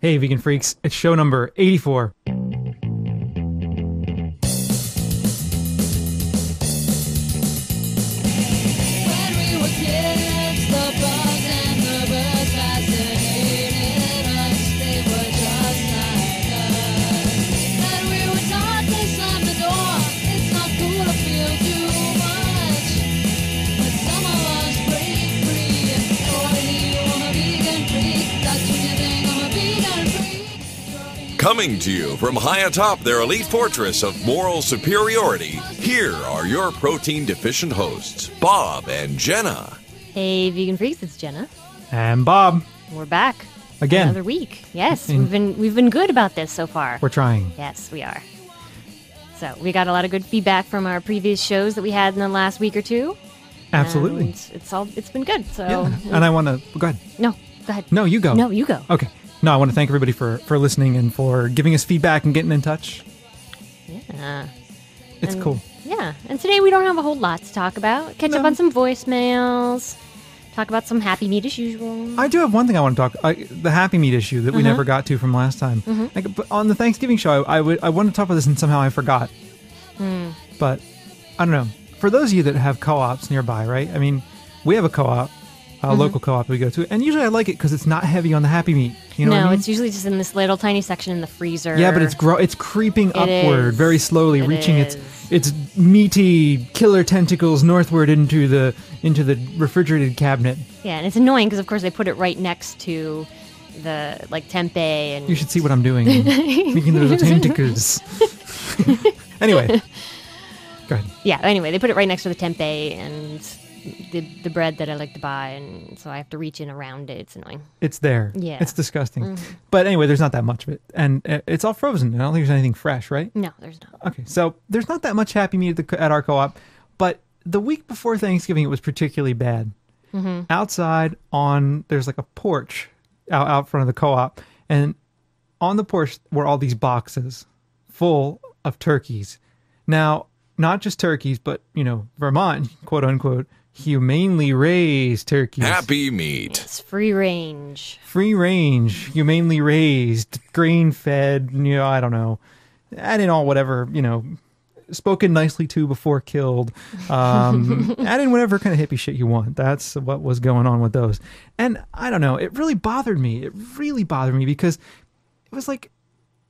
Hey, vegan freaks, it's show number 84. Coming to you from high atop their elite fortress of moral superiority, here are your protein-deficient hosts, Bob and Jenna. Hey, vegan freaks, it's Jenna. And Bob. We're back. Again. Another week. Yes, we've been good about this so far. We're trying. Yes, we are. So we got a lot of good feedback from our previous shows that we had in the last week or two. Absolutely. And it's been good. So yeah. And I want to go ahead. No, go ahead. No, you go. No, you go. Okay. No, I want to thank everybody for listening and for giving us feedback and getting in touch. Yeah. It's cool. Yeah. And today we don't have a whole lot to talk about. Catch up on some voicemails. Talk about some Happy Meat as usual. I do have one thing I want to talk the Happy Meat issue that we never got to from last time. But on the Thanksgiving show, I wanted to talk about this and somehow I forgot. But I don't know. For those of you that have co-ops nearby, right? I mean, we have a co-op. A local co-op we go to, and usually I like it because it's not heavy on the Happy Meat. You know what I mean? It's usually just in this little tiny section in the freezer. Yeah, but it's creeping upward very slowly, reaching is. its meaty killer tentacles northward into the refrigerated cabinet. Yeah, and it's annoying because of course they put it right next to the tempeh and. You should see what I'm doing. Making those tentacles. Anyway, go ahead. Yeah. Anyway, they put it right next to the tempeh and. The bread that I like to buy, and so I have to reach in around it. It's annoying. It's there. Yeah. It's disgusting. But anyway, there's not that much of it. And it's all frozen. I don't think there's anything fresh, right? No, there's not. Okay, so there's not that much Happy Meat at our co-op, but the week before Thanksgiving, it was particularly bad. Outside there's like a porch out front of the co-op, and on the porch were all these boxes full of turkeys. Now, not just turkeys, but, Vermont, quote unquote, humanely raised turkeys. Happy Meat. It's free range. Free range, humanely raised, grain fed, I don't know. Add in all whatever, spoken nicely to before killed. Add in whatever kind of hippie shit you want. That's what was going on with those. And I don't know, it really bothered me. It really bothered me because it was like,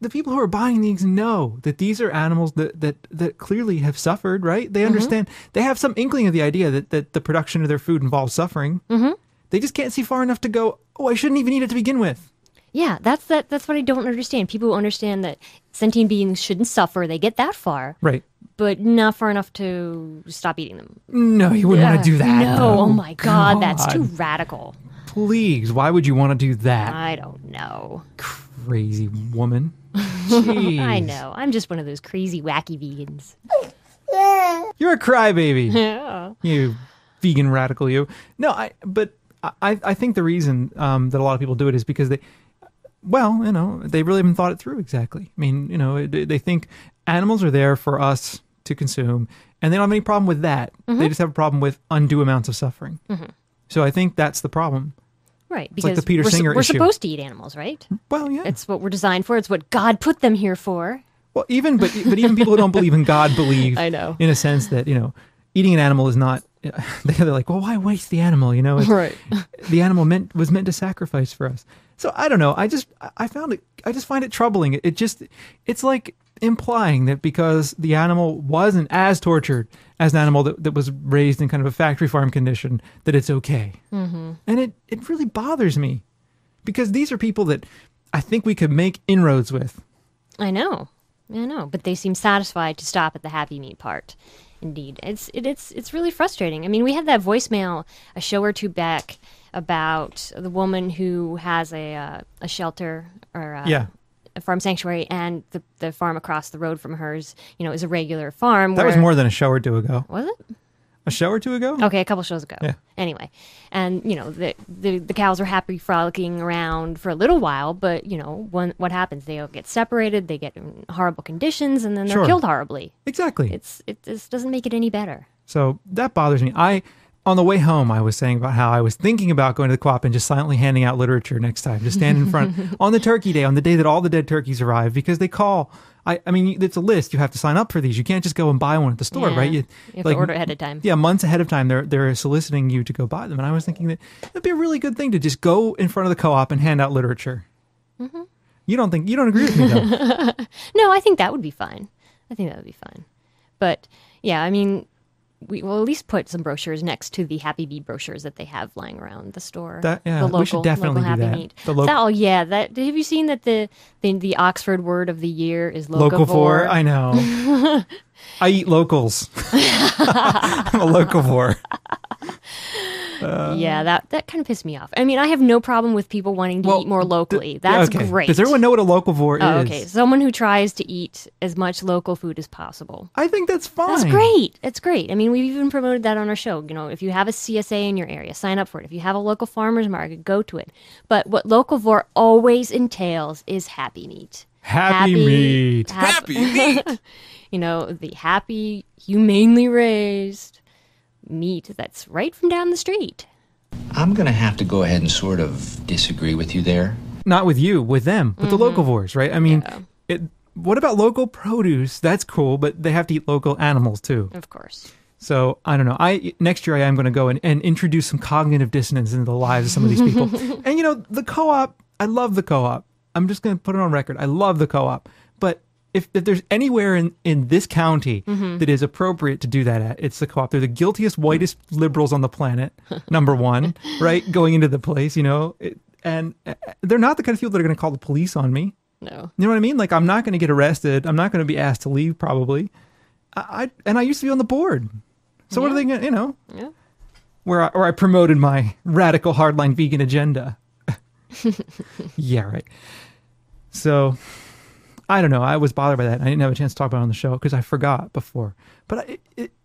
the people who are buying these know that these are animals that clearly have suffered, right? They understand. They have some inkling of the idea that the production of their food involves suffering. They just can't see far enough to go, oh, I shouldn't even eat it to begin with. Yeah, that's what I don't understand. People who understand that sentient beings shouldn't suffer, they get that far. Right. But not far enough to stop eating them. No, you wouldn't want to do that. No, though. oh my God, that's too radical. Please, why would you want to do that? I don't know. Crazy woman. Jeez. I know. I'm just one of those crazy, wacky vegans. You're a crybaby. Yeah. You vegan radical, you. No, I think the reason that a lot of people do it is because they really haven't thought it through exactly. I mean, they think animals are there for us to consume, and they don't have any problem with that. They just have a problem with undue amounts of suffering. So I think that's the problem. Right, It's like because the Peter Singer we're issue. supposed to eat animals, right? Well, yeah. It's what we're designed for. It's what God put them here for. Well, even people who don't believe in God believe, I know. in a sense that eating an animal is not. They're like, well, why waste the animal? It's, Right. The animal was meant to sacrifice for us. So I don't know. I just find it troubling. It's like implying that because the animal wasn't as tortured as an animal that was raised in kind of a factory farm condition, that it's okay. And it really bothers me because these are people that I think we could make inroads with. I know, but they seem satisfied to stop at the Happy Meat part. Indeed, it's really frustrating. I mean, we had that voicemail a show or two back about the woman who has a shelter or a farm sanctuary, and the farm across the road from hers, is a regular farm. That was more than a show or two ago. Was it? A show or two ago? Okay, a couple shows ago. Yeah. Anyway, and the cows are happy frolicking around for a little while, but what happens? They all get separated, they get in horrible conditions, and then they're Sure. killed horribly. Exactly. It just doesn't make it any better. So that bothers me. on the way home, I was saying about how I was thinking about going to the co-op and just silently handing out literature next time. Just stand in front on the turkey day, on the day that all the dead turkeys arrive, because they call. I mean, it's a list. You have to sign up for these. You can't just go and buy one at the store, Yeah. right? You have to order ahead of time. Yeah, months ahead of time, they're soliciting you to go buy them. And I was thinking that it'd be a really good thing to just go in front of the co-op and hand out literature. Mm-hmm. You don't agree with me, though? No, I think that would be fine. But yeah, I mean, we will at least put some brochures next to the Happy Bee brochures that they have lying around the store. We should definitely do Happy that. Meat. The local, Oh yeah, that. Have you seen that the Oxford word of the year is locavore? I know. I eat locals. I'm a locavore. Yeah, that kind of pissed me off. I mean, I have no problem with people wanting to eat more locally. That's great. Does everyone know what a locavore is? Oh, okay. Someone who tries to eat as much local food as possible. I think that's fine. That's great. It's great. I mean, we've even promoted that on our show. You know, if you have a CSA in your area, sign up for it. If you have a local farmer's market, go to it. But what locavore always entails is happy meat. Happy meat. Happy meat. You know, the happy, humanely raised meat that's right from down the street. I'm going to have to go ahead and sort of disagree with you there. Not with you, with them, with the locavores, right? I mean, what about local produce? That's cool, but they have to eat local animals too. Of course. So I don't know. Next year I am going to go and introduce some cognitive dissonance into the lives of some of these people. And you know, the co-op, I love the co-op. I'm just going to put it on record. I love the co-op. But if there's anywhere in this county that is appropriate to do that at, it's the co-op. They're the guiltiest, whitest liberals on the planet, number one, right? Going into the place, you know, and they're not the kind of people that are going to call the police on me. No. You know what I mean? Like, I'm not going to get arrested. I'm not going to be asked to leave, probably. And I used to be on the board. So what are they going to, you know? Yeah. Where I promoted my radical hardline vegan agenda. Yeah, right. So, I don't know. I was bothered by that. I didn't have a chance to talk about it on the show because I forgot before. But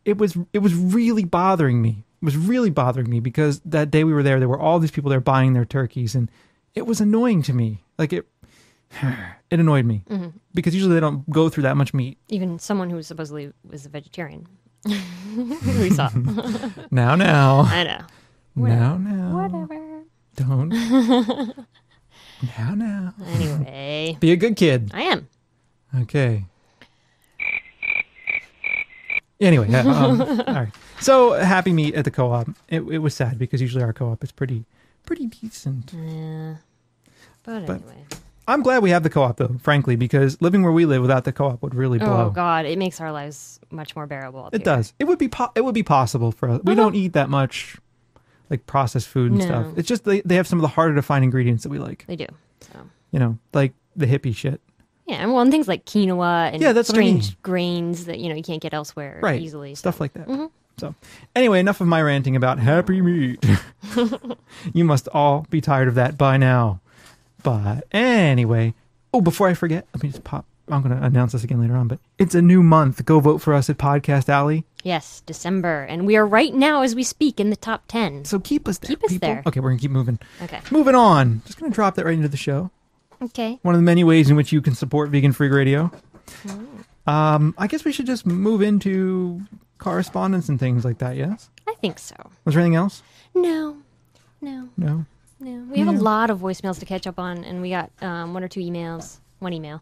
it was really bothering me. It was really bothering me because that day we were there were all these people there buying their turkeys, and it was annoying to me. Like it annoyed me because usually they don't go through that much meat. Even someone who supposedly was a vegetarian. We saw. Now. I know. Now. Whatever. Don't. Now. Anyway. Be a good kid. I am. Okay. Anyway, all right. So Happy Meat at the co-op. It was sad because usually our co-op is pretty decent. Yeah. But anyway. I'm glad we have the co-op though, frankly, because living where we live without the co-op would really blow. Oh God, it makes our lives much more bearable. Up It here. does. It would be possible for us. We don't eat that much like processed food and No. stuff. It's just they have some of the harder to find ingredients that we like. They do. So. You know, like the hippie shit. Yeah, and things like quinoa and Yeah, that's what I strange mean. grains that you can't get elsewhere Right. easily. Stuff like that. So anyway, enough of my ranting about Happy Meat. You must all be tired of that by now. But anyway, before I forget, let me just pop. I'm going to announce this again later on, but it's a new month. Go vote for us at Podcast Alley. Yes, December, and we are right now as we speak in the top 10. So keep us there, Keep us people. there. Okay, we're going to keep moving. Okay. Moving on. Just going to drop that right into the show. Okay. One of the many ways in which you can support Vegan Freak Radio. I guess we should just move into correspondence and things like that, yes? I think so. Was there anything else? No. No. We have a lot of voicemails to catch up on, and we got one email,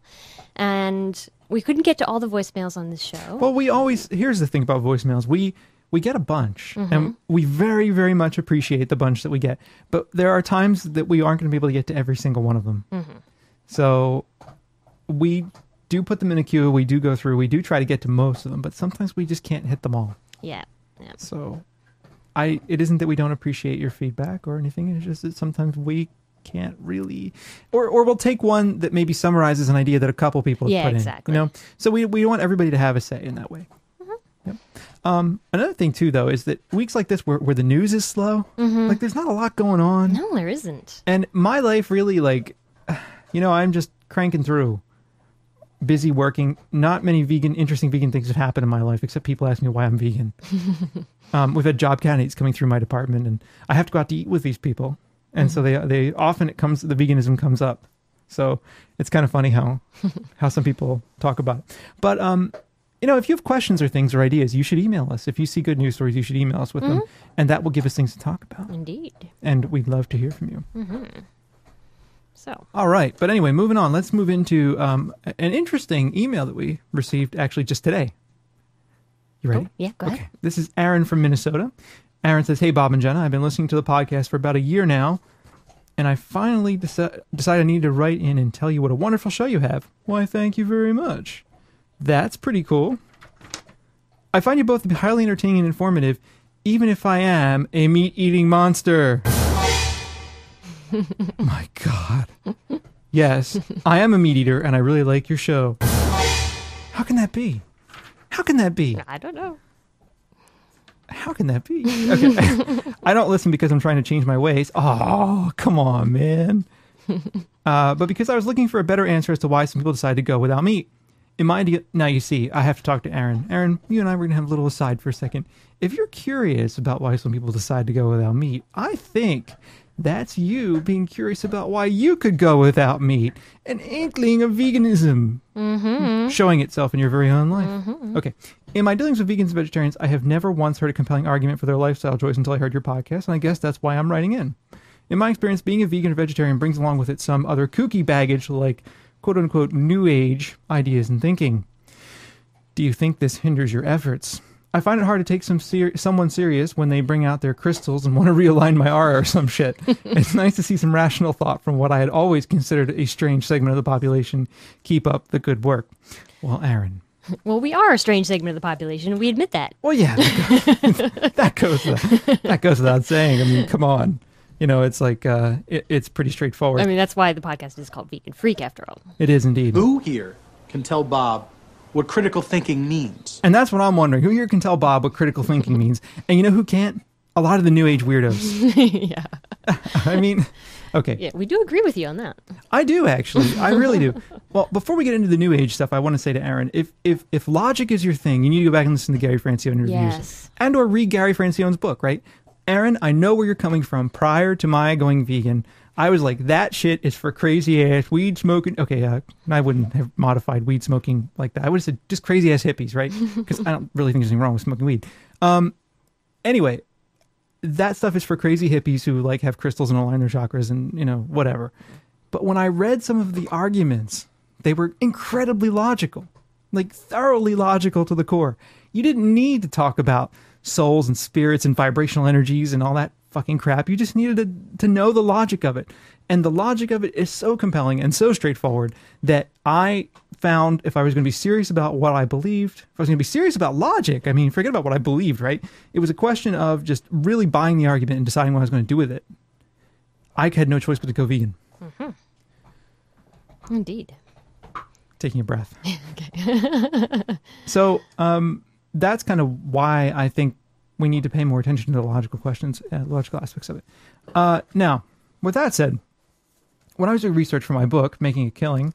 and we couldn't get to all the voicemails on this show. Well, here's the thing about voicemails. We get a bunch, and we very, very much appreciate the bunch that we get. But there are times that we aren't going to be able to get to every single one of them. So we do put them in a queue. We do go through. We do try to get to most of them, but sometimes we just can't hit them all. Yeah. So it isn't that we don't appreciate your feedback or anything. It's just that sometimes we can't really, or we'll take one that maybe summarizes an idea that a couple people have put exactly. in. So we want everybody to have a say in that way. Yep. Another thing too, though, is that weeks like this where the news is slow, like there's not a lot going on. No, there isn't. And my life really, I'm just cranking through, busy working. Not many interesting vegan things have happened in my life, except people ask me why I'm vegan. We've had job candidates coming through my department, and I have to go out to eat with these people. And so they often the veganism comes up. So it's kind of funny how some people talk about it. But if you have questions or things or ideas, you should email us. If you see good news stories, you should email us with them, and that will give us things to talk about. Indeed. And we'd love to hear from you. So. All right. But anyway, moving on. Let's move into an interesting email that we received actually just today. You ready? Oh, yeah, go ahead. Okay. This is Aaron from Minnesota. Aaron says, "Hey, Bob and Jenna, I've been listening to the podcast for about a year now, and I finally decided I need to write in and tell you what a wonderful show you have. Why, thank you very much. That's pretty cool. I find you both to be highly entertaining and informative, even if I am a meat-eating monster." My God. Yes, I am a meat eater, and I really like your show. How can that be? How can that be? I don't know. How can that be? Okay. I don't listen because I'm trying to change my ways. Oh, come on, man. But because I was looking for a better answer as to why some people decide to go without meat. In my idea, now you see, I have to talk to Aaron. Aaron, you and I were going to have a little aside for a second. If you're curious about why some people decide to go without meat, I think that's you being curious about why you could go without meat. An inkling of veganism showing itself in your very own life. Okay. In my dealings with vegans and vegetarians, I have never once heard a compelling argument for their lifestyle choice until I heard your podcast, and I guess that's why I'm writing in. In my experience, being a vegan or vegetarian brings along with it some other kooky baggage like quote-unquote new age ideas and thinking. Do you think this hinders your efforts? I find it hard to take someone serious when they bring out their crystals and want to realign my aura or some shit. It's nice to see some rational thought from what I had always considered a strange segment of the population. Keep up the good work. Well, Aaron. Well, we are a strange segment of the population. We admit that. Well, yeah, that goes without saying. I mean, come on. It's like, it's pretty straightforward. I mean, that's why the podcast is called Vegan Freak, after all. It is indeed. Who here can tell Bob what critical thinking means? And that's what I'm wondering. Who here can tell Bob what critical thinking means? And you know who can't? A lot of the new age weirdos. Yeah. I mean, okay. Yeah, we do agree with you on that. I do, actually. I really do. Well, before we get into the new age stuff, I want to say to Aaron, if logic is your thing, you need to go back and listen to Gary Francione interviews. Yes. And or read Gary Francione's book, right? Aaron, I know where you're coming from. Prior to my going vegan, I was like, that shit is for crazy ass weed smoking. Okay, I wouldn't have modified weed smoking like that. I would have said just crazy ass hippies, right? Because I don't really think there's anything wrong with smoking weed. Anyway, that stuff is for crazy hippies who like have crystals and align their chakras and whatever. But when I read some of the arguments, they were incredibly logical, like thoroughly logical to the core. You didn't need to talk about souls and spirits and vibrational energies and all that fucking crap. You just needed to know the logic of it. And the logic of it is so compelling and so straightforward that I found if I was going to be serious about what I believed, if I was going to be serious about logic, I mean, forget about what I believed, right? It was a question of just really buying the argument and deciding what I was going to do with it. I had no choice but to go vegan. Indeed. Taking a breath. Okay. So, that's kind of why I think we need to pay more attention to the logical questions, logical aspects of it. Now, with that said, when I was doing research for my book, Making a Killing,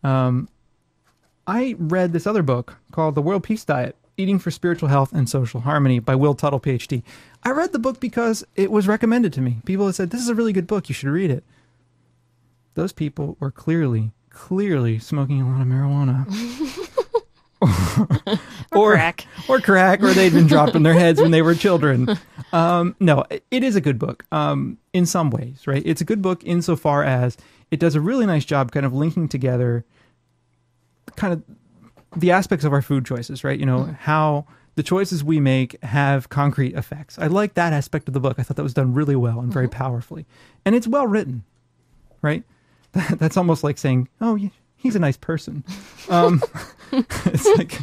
I read this other book called The World Peace Diet, Eating for Spiritual Health and Social Harmony by Will Tuttle, PhD. I read the book because it was recommended to me. People had said, this is a really good book, you should read it. Those people were clearly smoking a lot of marijuana. or crack, or they'd been dropped in their heads when they were children. No, it is a good book in some ways, right? It's a good book insofar as it does a really nice job kind of linking together kind of the aspects of our food choices, right? How the choices we make have concrete effects. I like that aspect of the book. I thought that was done really well and very powerfully. And it's well written, right? That's almost like saying, oh, he's a nice person. It's like,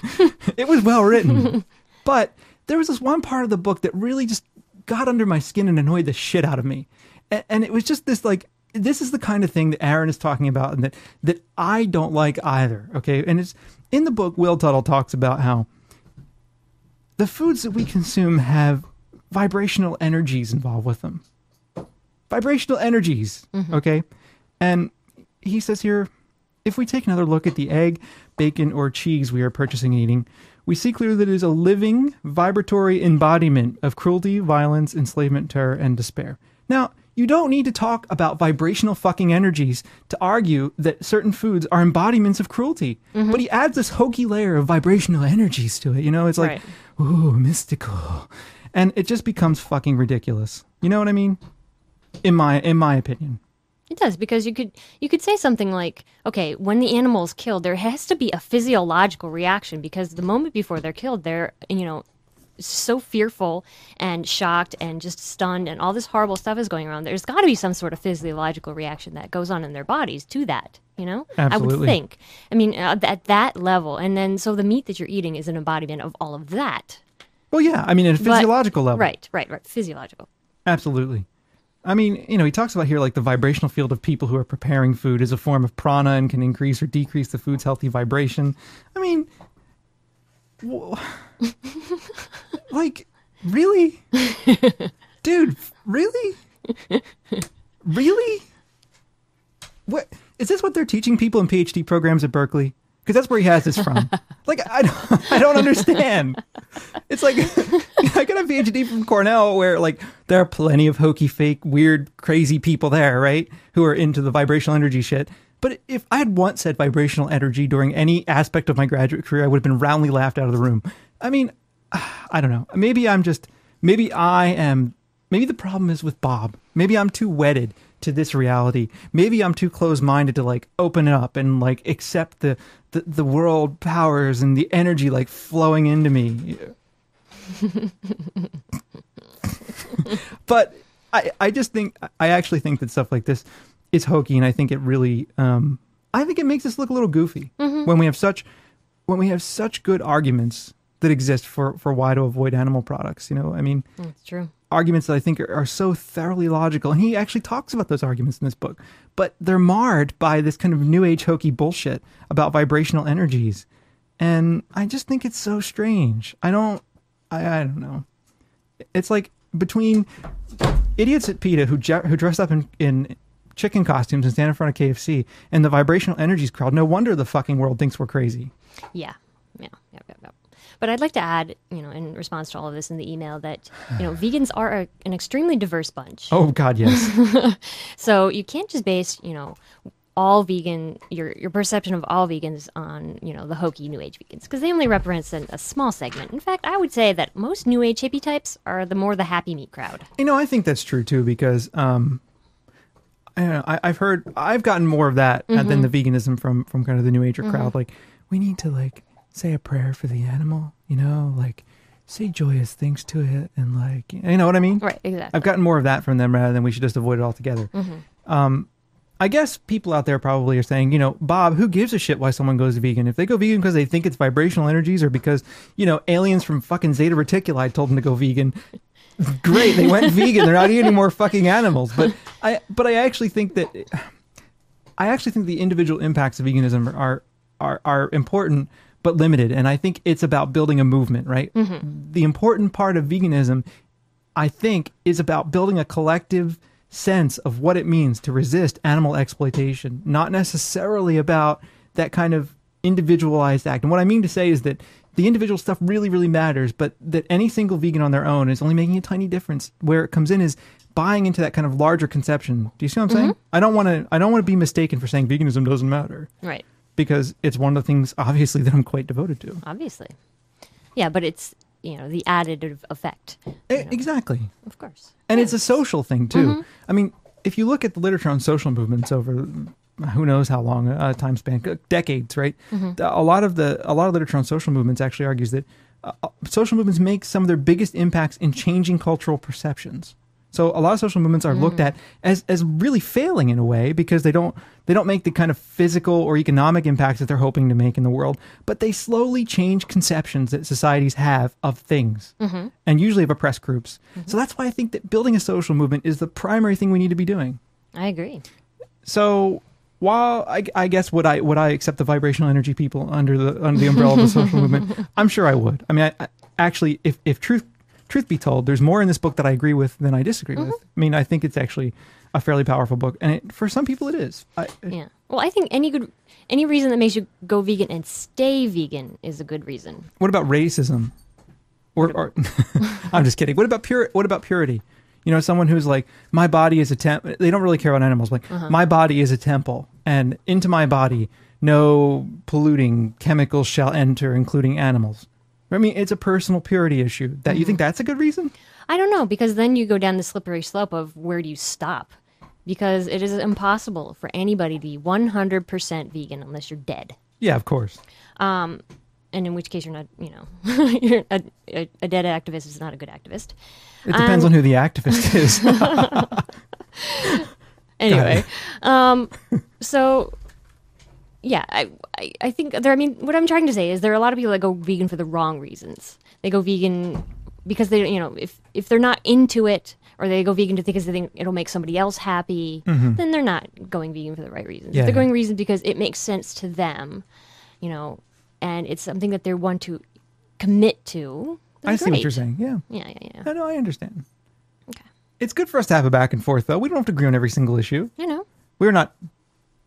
it was well written. But there was this one part of the book that really just got under my skin and annoyed the shit out of me. And it was just this, like, this is the kind of thing that Aaron is talking about and that I don't like either, okay? And it's in the book, Will Tuttle talks about how the foods that we consume have vibrational energies involved with them. Vibrational energies, okay? And he says here, if we take another look at the egg, bacon, or cheese we are purchasing and eating, we see clearly that it is a living, vibratory embodiment of cruelty, violence, enslavement, terror, and despair. Now, You don't need to talk about vibrational fucking energies to argue that certain foods are embodiments of cruelty. But he adds this hokey layer of vibrational energies to it. You know, it's like, ooh, mystical. And it just becomes fucking ridiculous. You know what I mean? In my opinion. It does, because you could say something like, okay, when the animal is killed, there has to be a physiological reaction, because the moment before they're killed, they're, so fearful and shocked and just stunned, and all this horrible stuff is going around. There's got to be some sort of physiological reaction that goes on in their bodies to that, Absolutely. I would think. I mean, at that level. And then, so the meat that you're eating is an embodiment of all of that. Well, yeah, I mean, at a physiological level. Right, physiological. Absolutely. I mean, he talks about here like the vibrational field of people who are preparing food is a form of prana and can increase or decrease the food's healthy vibration. I mean, like, really? Dude, really? Really? What is this what they're teaching people in PhD programs at Berkeley? Because that's where he has this from. Like, I don't understand. It's like, I got a PhD from Cornell where, like, there are plenty of hokey, fake, weird, crazy people there, right? Who are into the vibrational energy shit. But if I had once said vibrational energy during any aspect of my graduate career, I would have been roundly laughed out of the room. I mean, I don't know. Maybe the problem is with Bob. Maybe I'm too wedded to this reality. Maybe I'm too close-minded to like open it up and like accept the world powers and the energy like flowing into me. But I actually think that stuff like this is hokey, and I think it really I think it makes us look a little goofy when we have such good arguments that exist for why to avoid animal products. I mean, That's true. Arguments that I think are so thoroughly logical. And he actually talks about those arguments in this book, but they're marred by this kind of new age hokey bullshit about vibrational energies. And I just think it's so strange. I don't know. It's like between idiots at PETA who dressed up in chicken costumes and stand in front of KFC and the vibrational energies crowd. No wonder the fucking world thinks we're crazy. Yeah. But I'd like to add, in response to all of this in the email that, vegans are an extremely diverse bunch. Oh, God, yes. So you can't just base, all vegan, your perception of all vegans on, the hokey New Age vegans, because they only represent a small segment. In fact, I would say that most New Age hippie types are the happy meat crowd. I think that's true, too, because I've gotten more of that than the veganism from kind of the New Ager crowd. Like, we need to, like, say a prayer for the animal, like say joyous things to it, and like, you know what I mean? Right, exactly. I've gotten more of that from them rather than we should just avoid it altogether. I guess people out there probably are saying, Bob, who gives a shit why someone goes vegan? If they go vegan because they think it's vibrational energies or because, aliens from fucking Zeta Reticuli told them to go vegan, great, they went vegan. They're not eating more fucking animals. But I actually think that the individual impacts of veganism are important, but limited. And I think it's about building a movement, right? The important part of veganism, I think, is about building a collective sense of what it means to resist animal exploitation, not necessarily about that kind of individualized act. And what I mean to say is that the individual stuff really, really matters, but that any single vegan on their own is only making a tiny difference. Where it comes in is buying into that kind of larger conception. Do you see what I'm saying? I don't want to be mistaken for saying veganism doesn't matter. Right. Because it's one of the things, obviously, that I'm quite devoted to. Obviously. Yeah, but it's, the additive effect. Exactly. Of course. And it's a social thing, too. I mean, if you look at the literature on social movements over who knows how long a time span, decades, right? A lot of literature on social movements actually argues that social movements make some of their biggest impacts in changing cultural perceptions. So a lot of social movements are looked at as really failing in a way because they don't make the kind of physical or economic impacts that they're hoping to make in the world, but they slowly change conceptions that societies have of things, and usually of oppressed groups. So that's why I think that building a social movement is the primary thing we need to be doing. I agree. So while I guess would I accept the vibrational energy people under the umbrella of the social movement? I'm sure I would. I mean, I actually, if truth be told, there's more in this book that I agree with than I disagree with. I mean, I think it's actually a fairly powerful book, and for some people it is. Yeah. Well, I think any reason that makes you go vegan and stay vegan is a good reason. What about racism? Or I'm just kidding. What about purity? You know, someone who's like, my body is a temple. They don't really care about animals. Like, my body is a temple, and into my body, no polluting chemicals shall enter, including animals. I mean, it's a personal purity issue. That you think that's a good reason? I don't know, because then you go down the slippery slope of where do you stop? Because it is impossible for anybody to be 100% vegan unless you're dead. Yeah, of course. And in which case you're not, you're a dead activist is not a good activist. It depends on who the activist is. Anyway, so yeah, I think what I'm trying to say is there are a lot of people that go vegan for the wrong reasons. They go vegan because they, if they're not into it, or they go vegan because they think it'll make somebody else happy, then they're not going vegan for the right reasons. Yeah, They're going reasons because it makes sense to them, and it's something that they want to commit to. I see what you're saying. Yeah. Yeah. No, I understand. Okay. It's good for us to have a back and forth, though. We don't have to agree on every single issue. We're not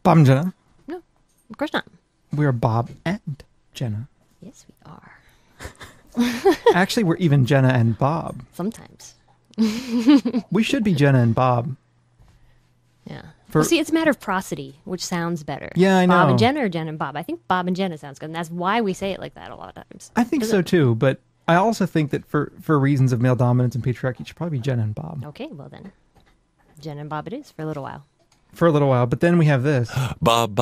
Bob and Jenna. No, of course not. We're Bob and Jenna. Yes, we are. Actually, we're even Jenna and Bob. Sometimes. We should be Jenna and Bob. Yeah. Well, see, it's a matter of prosody, which sounds better. Yeah, I know. Bob and Jenna or Jenna and Bob. I think Bob and Jenna sounds good, and that's why we say it like that a lot of times. I think so, too, but I also think that for reasons of male dominance and patriarchy, it should probably be Jenna and Bob. Okay, well then, Jenna and Bob it is for a little while. For a little while, but then we have this. Bob,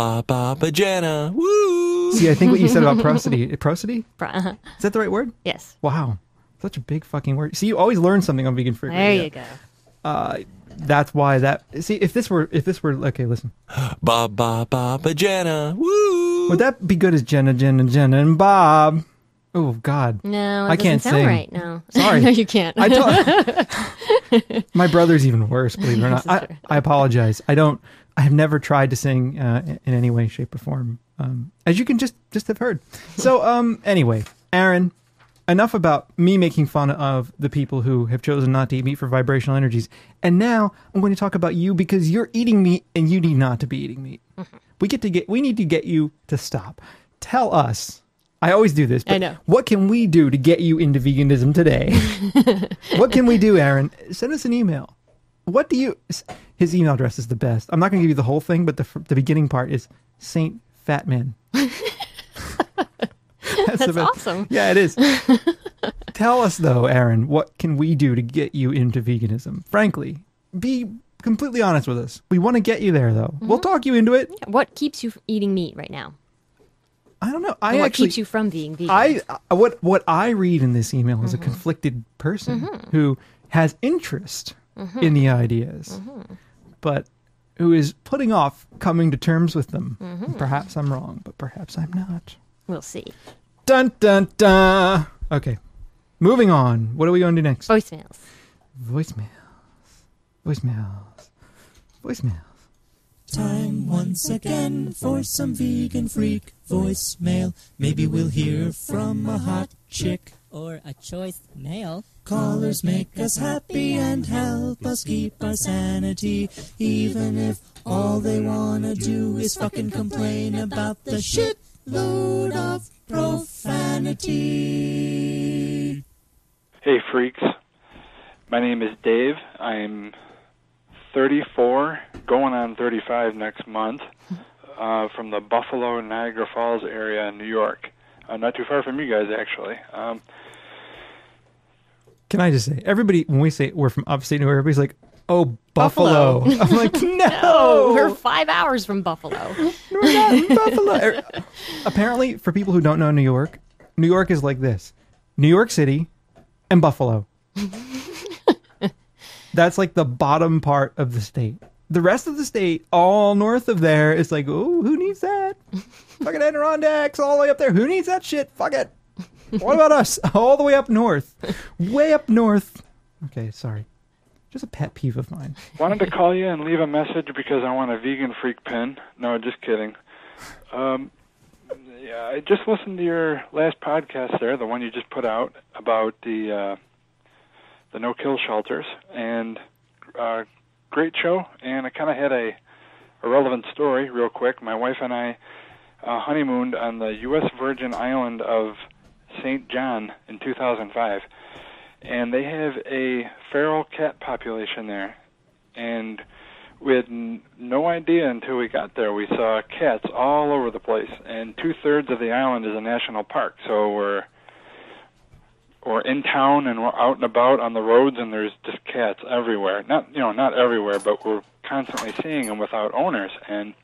Jenna, woo! See, I think what you said about prosody. Prosody? Uh-huh. Is that the right word? Yes. Wow. Such a big fucking word. See, you always learn something on Vegan Freak There Radio. you go. That's why that... See, if this were... Okay, listen. Bob, Jenna, woo! Would that be good as Jenna, and Bob? Oh, God. No, I can't doesn't sound sing. right. No. Sorry. No, you can't. My brother's even worse, believe it or not. I apologize. I have never tried to sing in any way, shape, or form, as you can just have heard. So, anyway, Aaron, enough about me making fun of the people who have chosen not to eat meat for vibrational energies. And now I'm going to talk about you because you're eating meat and you need not to be eating meat. We need to get you to stop. Tell us. I always do this, but I know. What can we do to get you into veganism today? What can we do, Aaron? Send us an email. His email address is the best. I'm not going to give you the whole thing, but the beginning part is Saint Fatman. That's awesome. Yeah, it is. Tell us, though, Aaron, what can we do to get you into veganism? Frankly, be completely honest with us. We want to get you there, though. We'll talk you into it. What keeps you eating meat right now? I don't know. What keeps you from being vegan? What I read in this email is a conflicted person who has interest in the ideas, but who is putting off coming to terms with them. Perhaps I'm wrong, but perhaps I'm not. We'll see. Dun, dun, dun. Okay. Moving on. What are we going to do next? Voicemails. Time once again for some vegan freak voicemail. Maybe we'll hear from a hot chick or a choice male. Callers make us happy and help us keep our sanity, even if all they wanna do is fucking complain about the shitload of profanity. Hey freaks, my name is Dave. I'm 34, going on 35 next month, from the Buffalo, Niagara Falls area in New York. Not too far from you guys, actually. Can I just say, everybody, when we say we're from upstate New York, everybody's like, oh, Buffalo. I'm like, no. We're 5 hours from Buffalo. We're not in Buffalo. Apparently, for people who don't know New York is like this. New York City and Buffalo. That's like the bottom part of the state. The rest of the state, all north of there, is like, oh, who needs that? Fucking Adirondacks all the way up there. Who needs that shit? Fuck it. What about us? All the way up north. Way up north. Okay, sorry. Just a pet peeve of mine. Wanted to call you and leave a message because I want a vegan freak pin. No, just kidding. Yeah, I just listened to your last podcast there, the one you just put out about the no-kill shelters, and great show, and I kind of had a relevant story real quick. My wife and I honeymooned on the U.S. Virgin Island of St. John in 2005, and they have a feral cat population there. And we had no idea until we got there. We saw cats all over the place, and 2/3 of the island is a national park. So we're in town and we're out and about on the roads, and there's just cats everywhere. Not everywhere, but we're constantly seeing them without owners. And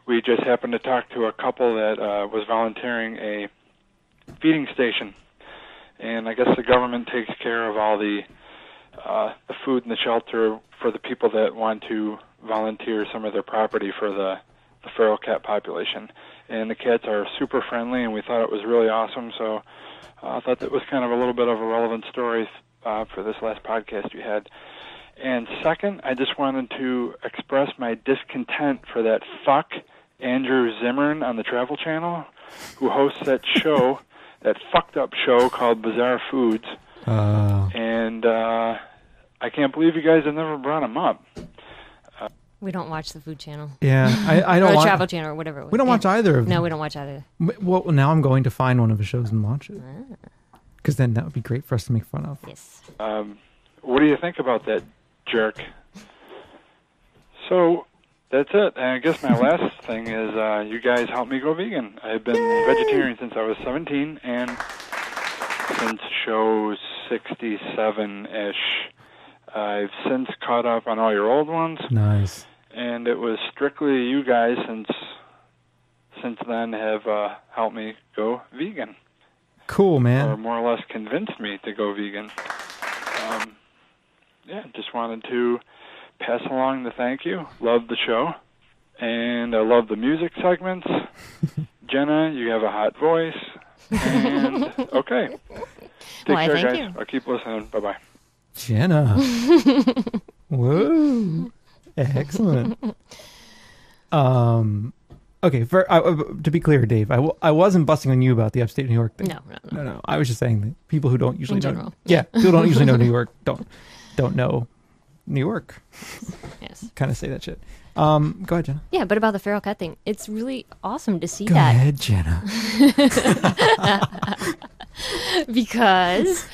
we just happened to talk to a couple that was volunteering a feeding station, and I guess the government takes care of all the food and the shelter for the people that want to volunteer some of their property for the feral cat population. And the cats are super friendly, and we thought it was really awesome. So I thought that was kind of a little bit of a relevant story for this last podcast you had. And second, I just wanted to express my discontent for that fuck Andrew Zimmern on the Travel Channel, who hosts that show, that fucked up show called Bizarre Foods. And I can't believe you guys have never brought him up. We don't watch the Food Channel. Yeah, I don't or the watch Travel Channel or whatever it was. We don't watch either of them. No, we don't watch either. Well, now I'm going to find one of his shows and watch it. Because then that would be great for us to make fun of. Yes. What do you think about that jerk? So that's it. And I guess my last thing is you guys helped me go vegan. I've been vegetarian since I was 17, and since show 67-ish, I've since caught up on all your old ones. Nice. And it was strictly you guys since then have helped me go vegan. Cool, man. Or more or less convinced me to go vegan. Just wanted to pass along the thank you. Love the show. And I love the music segments. Jenna, you have a hot voice. And okay. Take care, thank guys. you. I'll keep listening. Bye-bye. Jenna. Whoa. Excellent. Okay, to be clear, Dave, I wasn't busting on you about the upstate New York thing. No. I was just saying that people who don't usually know. Yeah, people don't usually know New York don't know New York. Yes. Kind of say that shit. Go ahead, Jenna. Yeah, but about the feral cat thing, it's really awesome to see Go that. ahead, Jenna. Because,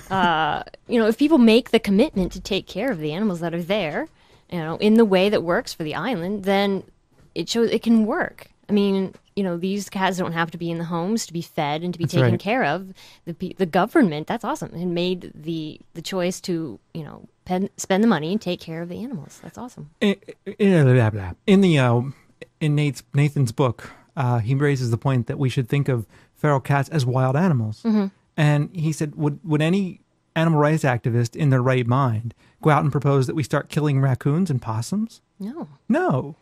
if people make the commitment to take care of the animals that are there, in the way that works for the island, then it shows it can work. I mean, these cats don't have to be in the homes to be fed and to be taken care of. The government, that's awesome, and made the choice to, spend the money and take care of the animals. That's awesome. In Nathan's book, he raises the point that we should think of feral cats as wild animals. Mm-hmm. And he said, would any animal rights activist in their right mind go out and propose that we start killing raccoons and possums? No.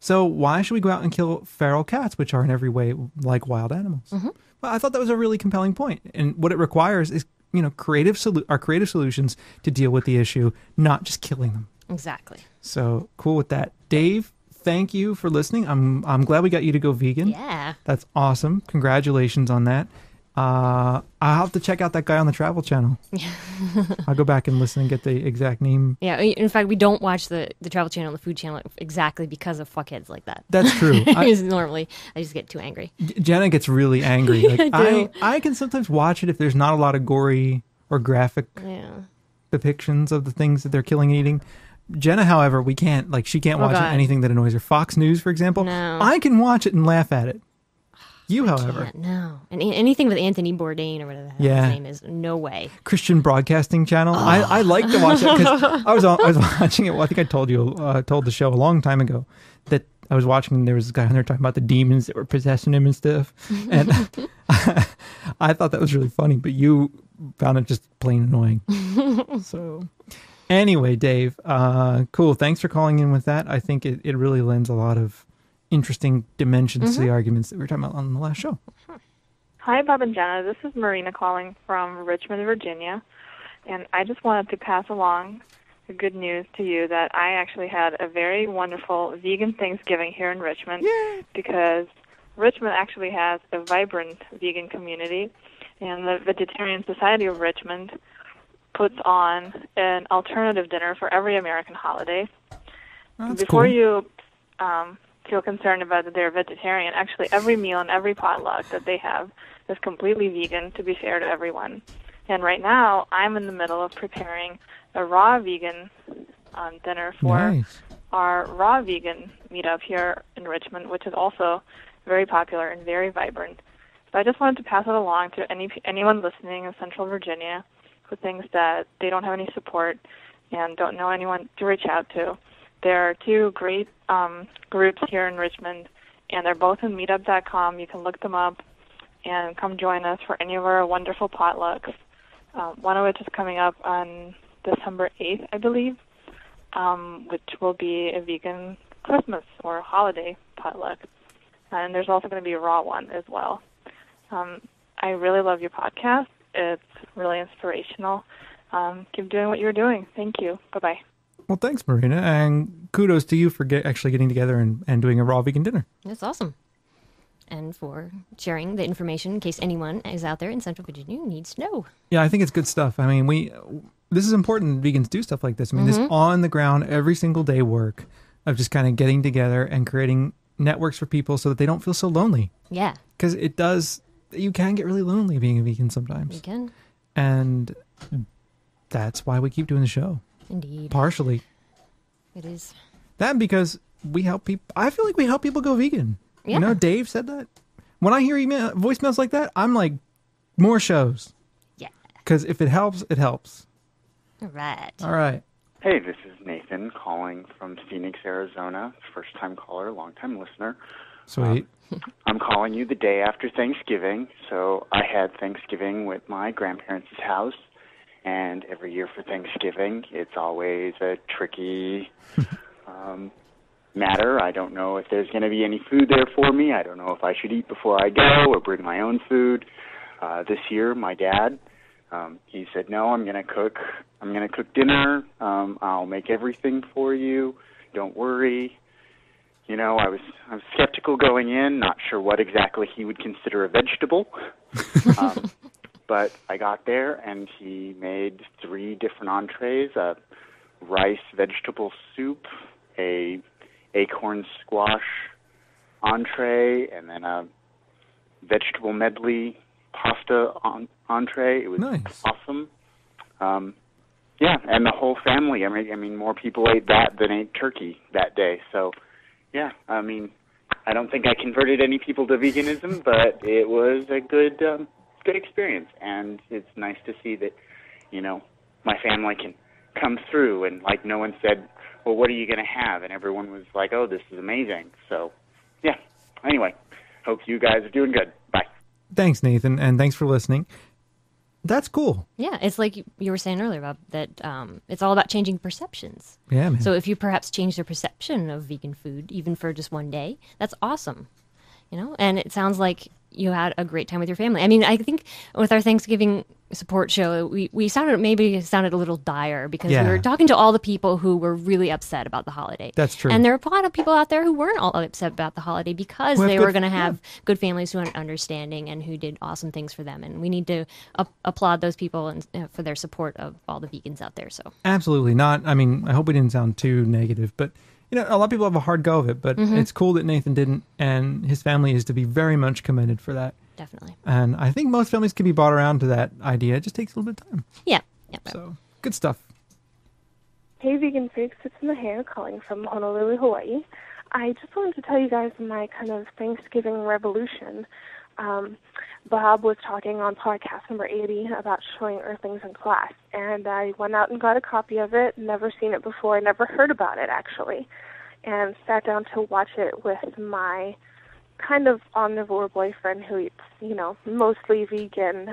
So why should we go out and kill feral cats, which are in every way like wild animals? Mm-hmm. Well, I thought that was a really compelling point. And what it requires is, creative solutions to deal with the issue, not just killing them. Exactly. So cool with that. Dave, thank you for listening. I'm glad we got you to go vegan. Yeah. That's awesome. Congratulations on that. I'll have to check out that guy on the Travel Channel. I'll go back and listen and get the exact name. Yeah, in fact, we don't watch the Travel Channel, the Food Channel, exactly because of fuckheads like that. That's true. Normally, I just get too angry. Jenna gets really angry. Like, I do. I can sometimes watch it if there's not a lot of gory or graphic depictions of the things that they're killing and eating. Jenna, however, she can't watch anything that annoys her. Fox News, for example. No. I can watch it and laugh at it. You, however. No. And anything with Anthony Bourdain or whatever his name is, no way. Christian Broadcasting Channel. I like to watch that because I was watching it. Well, I think I told the show a long time ago that I was watching and there was this guy on there talking about the demons that were possessing him and stuff. And I thought that was really funny, but you found it just plain annoying. So anyway, Dave, cool. Thanks for calling in with that. I think it really lends a lot of interesting dimensions to the arguments that we were talking about on the last show. Hi, Bob and Jenna. This is Marina calling from Richmond, Virginia. And I just wanted to pass along the good news to you that I actually had a very wonderful vegan Thanksgiving here in Richmond. Yay! Because Richmond actually has a vibrant vegan community. And the Vegetarian Society of Richmond puts on an alternative dinner for every American holiday. Before you feel concerned about that they're vegetarian, actually every meal and every potluck that they have is completely vegan, to be fair to everyone. And right now, I'm in the middle of preparing a raw vegan dinner for Nice. our raw vegan meetup here in Richmond, which is also very popular and very vibrant. So I just wanted to pass it along to anyone listening in Central Virginia who thinks that they don't have any support and don't know anyone to reach out to. There are two great groups here in Richmond, and they're both in meetup.com. You can look them up and come join us for any of our wonderful potlucks, one of which is coming up on December 8th, I believe, which will be a vegan Christmas or holiday potluck. And there's also going to be a raw one as well. I really love your podcast. It's really inspirational. Keep doing what you're doing. Thank you. Bye-bye. Well, thanks, Marina, and kudos to you for actually getting together and doing a raw vegan dinner. That's awesome. And for sharing the information in case anyone is out there in Central Virginia who needs to know. Yeah, I think it's good stuff. I mean, this is important. Vegans do stuff like this. I mean, this on the ground, every single day work of just kind of getting together and creating networks for people so that they don't feel so lonely. Yeah. Because you can get really lonely being a vegan sometimes. You can. And that's why we keep doing the show. Indeed. Partially. It is. That because we help people. I feel like we help people go vegan. Yeah. You know, Dave said that. When I hear voicemails like that, I'm like, more shows. Yeah. Because if it helps, it helps. All right. All right. Hey, this is Nathan calling from Phoenix, Arizona. First-time caller, long-time listener. Sweet. I'm calling you the day after Thanksgiving. So I had Thanksgiving with my grandparents' house. And every year for Thanksgiving, it's always a tricky matter. I don't know if there's going to be any food there for me. I don't know if I should eat before I go or bring my own food. This year, my dad, he said, no, I'm going to cook dinner. I'll make everything for you. Don't worry. You know, I was skeptical going in, not sure what exactly he would consider a vegetable. But I got there, and he made 3 different entrees, a rice vegetable soup, a acorn squash entree, and then a vegetable medley pasta entree. It was awesome. Yeah, and the whole family. I mean, more people ate that than ate turkey that day. So, yeah, I mean, I don't think I converted any people to veganism, but it was a good experience, and it's nice to see that, you know, my family can come through, and like no one said, well, what are you going to have? And everyone was like, oh, this is amazing. So, yeah. Anyway, hope you guys are doing good. Bye. Thanks, Nathan, and thanks for listening. That's cool. Yeah, it's like you were saying earlier, Bob, that it's all about changing perceptions. Yeah, man. So if you perhaps change their perception of vegan food, even for just one day, that's awesome. You know, and it sounds like you had a great time with your family. I mean, I think with our Thanksgiving support show, we sounded a little dire because we were talking to all the people who were really upset about the holiday. That's true. And there are a lot of people out there who weren't all upset about the holiday because they were going to have good families who are understanding and who did awesome things for them. And we need to applaud those people and for their support of all the vegans out there. So absolutely not. I mean, I hope we didn't sound too negative, but you know, a lot of people have a hard go of it, but it's cool that Nathan didn't, and his family is to be very much commended for that. Definitely. And I think most families can be brought around to that idea. It just takes a little bit of time. Yeah. So, good stuff. Hey, vegan freaks, it's Mahana calling from Honolulu, Hawaii. I just wanted to tell you guys my kind of Thanksgiving revolution. Bob was talking on podcast number 80 about showing Earthlings in class, and I went out and got a copy of it, never seen it before, I never heard about it, actually, and sat down to watch it with my kind of omnivore boyfriend who eats, you know, mostly vegan.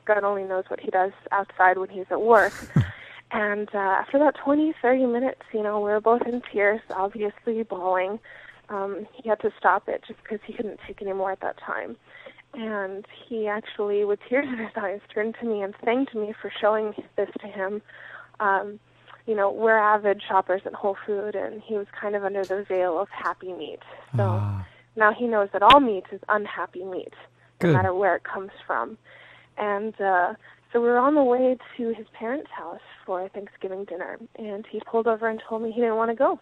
God only knows what he does outside when he's at work. And after about 20, 30 minutes, you know, we were both in tears, obviously bawling. He had to stop it just because he couldn't take any more at that time. And he actually, with tears in his eyes, turned to me and thanked me for showing this to him. You know, we're avid shoppers at Whole Food, and he was kind of under the veil of happy meat. So now he knows that all meat is unhappy meat, no matter where it comes from. And so we were on the way to his parents' house for Thanksgiving dinner, and he pulled over and told me he didn't want to go.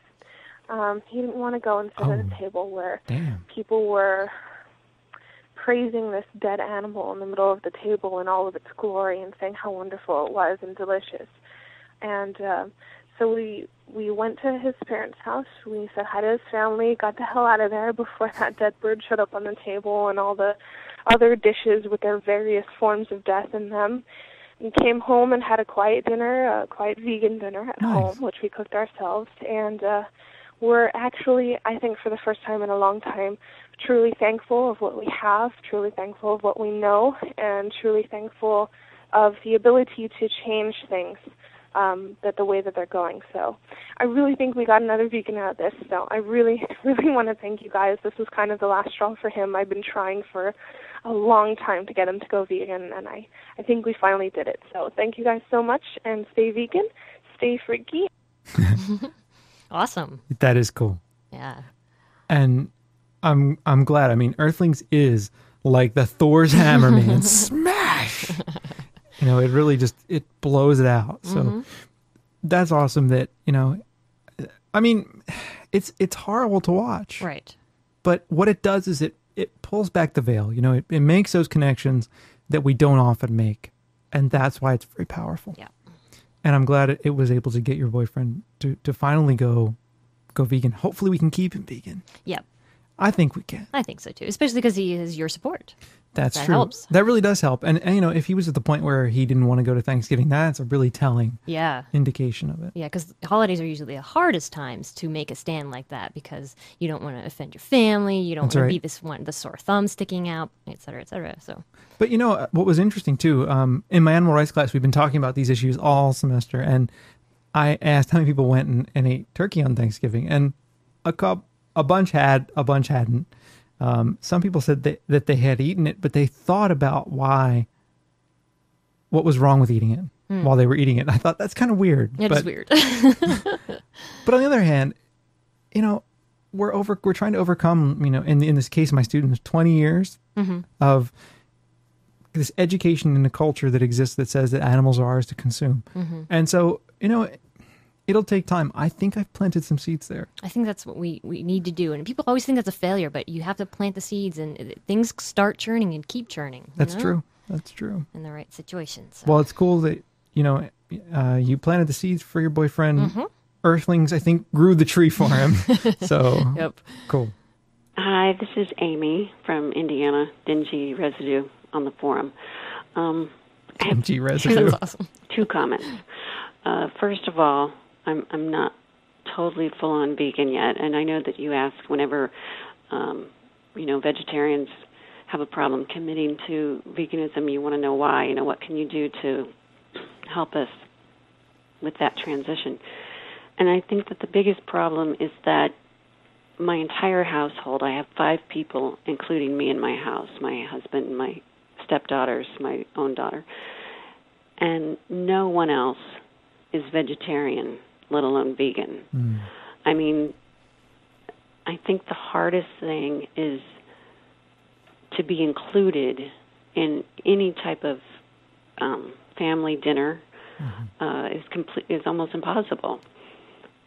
He didn't want to go and sit at a table where people were praising this dead animal in the middle of the table in all of its glory and saying how wonderful it was and delicious. And so we went to his parents' house. We said hi to his family, got the hell out of there before that dead bird showed up on the table and all the other dishes with their various forms of death in them. And came home and had a quiet dinner, a quiet vegan dinner at home, which we cooked ourselves. And we're actually, I think for the first time in a long time, truly thankful of what we have, truly thankful of what we know, and truly thankful of the ability to change things that the way that they're going. So I really think we got another vegan out of this. So I really, really want to thank you guys. This was kind of the last straw for him. I've been trying for a long time to get him to go vegan, and I think we finally did it. So thank you guys so much, and stay vegan, stay freaky. Awesome. That is cool. Yeah. And I'm glad. I mean, Earthlings is like the Thor's hammer, man. Smash! You know, it really just, it blows it out. So that's awesome that, you know, I mean, it's horrible to watch. Right. But what it does is it pulls back the veil. You know, it makes those connections that we don't often make. And that's why it's very powerful. Yeah. And I'm glad it was able to get your boyfriend to finally go vegan. Hopefully we can keep him vegan. Yep. I think we can. I think so too, especially because he is your support. That true. Helps. That really does help. And, you know, if he was at the point where he didn't want to go to Thanksgiving, that's a really telling indication of it. Yeah, because holidays are usually the hardest times to make a stand like that because you don't want to offend your family, you don't want to be the sore thumb sticking out, et cetera, et cetera. So. But, you know, what was interesting, too, in my animal rights class, we've been talking about these issues all semester, and I asked how many people went and ate turkey on Thanksgiving, and a bunch had, a bunch hadn't. Some people said that they had eaten it, but they thought about what was wrong with eating it while they were eating it. I thought that's kind of weird. It is weird. But on the other hand, you know, we're trying to overcome, you know, in this case, my students, 20 years of this education in the culture that exists that says that animals are ours to consume. And so, you know, it'll take time. I think I've planted some seeds there. I think that's what we need to do. And people always think that's a failure, but you have to plant the seeds and things start churning and keep churning. That's true. That's true. In the right situations. So. Well, it's cool that, you know, you planted the seeds for your boyfriend. Earthlings, I think, grew the tree for him. So, cool. Hi, this is Amy from Indiana, Dingy Residue on the forum. Dingy Residue. That's awesome. 2 comments. First of all, I'm not totally full-on vegan yet, and I know that you ask whenever, you know, vegetarians have a problem committing to veganism, you want to know why. You know, what can you do to help us with that transition? And I think that the biggest problem is that my entire household, I have 5 people, including me in my house, my husband, my stepdaughters, my own daughter, and no one else is vegetarian, let alone vegan. I mean, I think the hardest thing is to be included in any type of family dinner is almost impossible.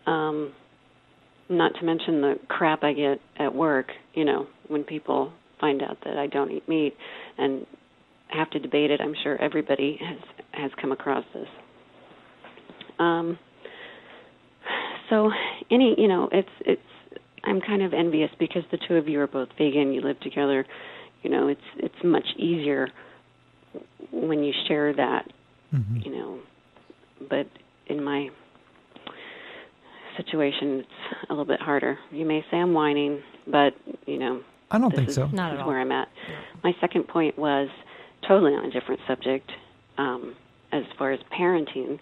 Not to mention the crap I get at work, you know, when people find out that I don't eat meat and have to debate it. I'm sure everybody has come across this. So you know, it's I'm kind of envious because the 2 of you are both vegan, you live together, you know, it's much easier when you share that, you know, but in my situation, it's a little bit harder. You may say I'm whining, but, you know, I don't think so. Not at all. Where I'm at. My second point was totally on a different subject, as far as parenting.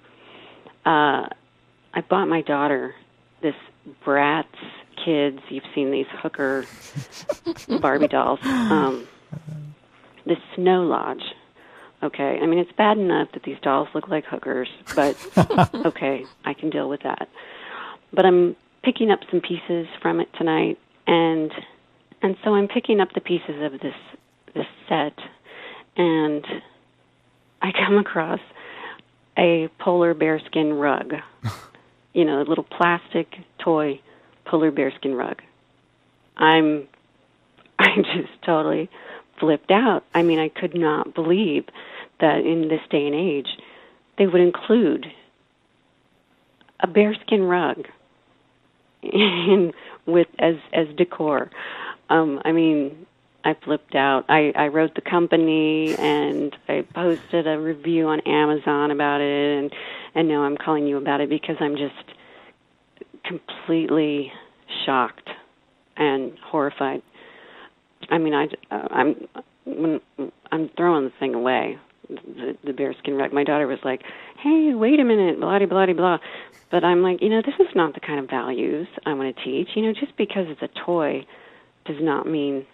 I bought my daughter this Bratz Kids. You've seen these hooker Barbie dolls. This Snow Lodge. Okay, I mean, it's bad enough that these dolls look like hookers, but okay, I can deal with that. But I'm picking up some pieces from it tonight, and so I'm picking up the pieces of this set, and I come across a polar bearskin rug. You know, a little plastic toy polar bearskin rug. I'm just totally flipped out. I mean, I could not believe that in this day and age they would include a bearskin rug with as decor. I mean, I flipped out. I wrote the company and I posted a review on Amazon about it, and now I'm calling you about it because I'm just completely shocked and horrified. I mean, I'm throwing the thing away, the bearskin rug. My daughter was like, "Hey, wait a minute, blah blah blah blah," but I'm like, this is not the kind of values I want to teach. Just because it's a toy does not mean